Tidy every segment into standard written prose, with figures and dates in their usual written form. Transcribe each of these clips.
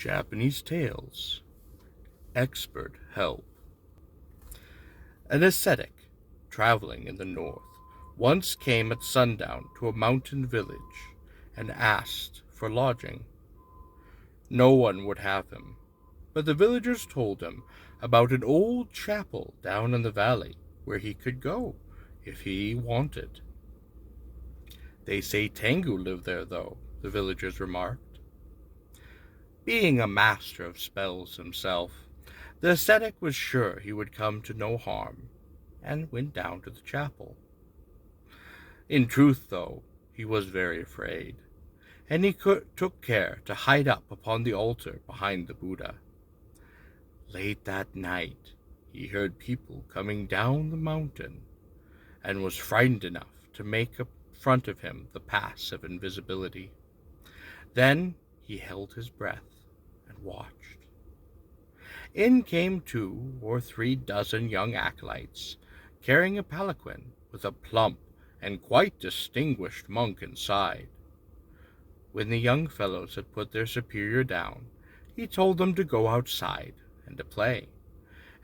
Japanese Tales Expert Help. An ascetic, traveling in the north, once came at sundown to a mountain village and asked for lodging. No one would have him, but the villagers told him about an old chapel down in the valley where he could go if he wanted. They say Tengu lived there, though, the villagers remarked. Being a master of spells himself, the ascetic was sure he would come to no harm, and went down to the chapel. In truth, though, he was very afraid, and he took care to hide up upon the altar behind the Buddha. Late that night, he heard people coming down the mountain, and was frightened enough to make in front of him the pass of invisibility. Then he held his breath and watched. In came 2 or 3 dozen young acolytes, carrying a palanquin with a plump and quite distinguished monk inside. When the young fellows had put their superior down, he told them to go outside and to play,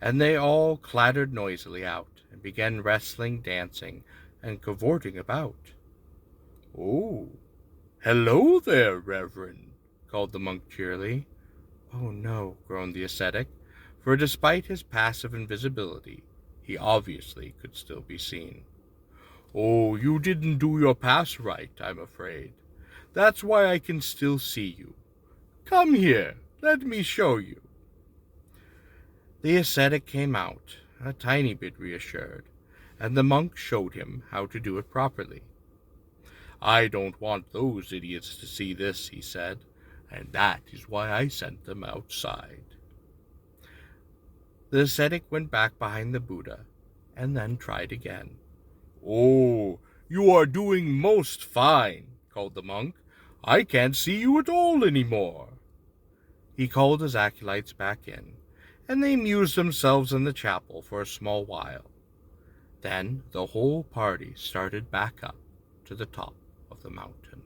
and they all clattered noisily out and began wrestling, dancing, and cavorting about. "Oh, hello there, Reverend," called the monk cheerily. "Oh no," groaned the ascetic, for despite his passive invisibility, he obviously could still be seen. "Oh, you didn't do your pass right, I'm afraid. That's why I can still see you. Come here, let me show you." The ascetic came out, a tiny bit reassured, and the monk showed him how to do it properly. "I don't want those idiots to see this," he said, "and that is why I sent them outside." The ascetic went back behind the Buddha, and then tried again. "Oh, you are doing most fine," called the monk. "I can't see you at all any more." He called his acolytes back in, and they amused themselves in the chapel for a small while. Then the whole party started back up to the top of the mountain.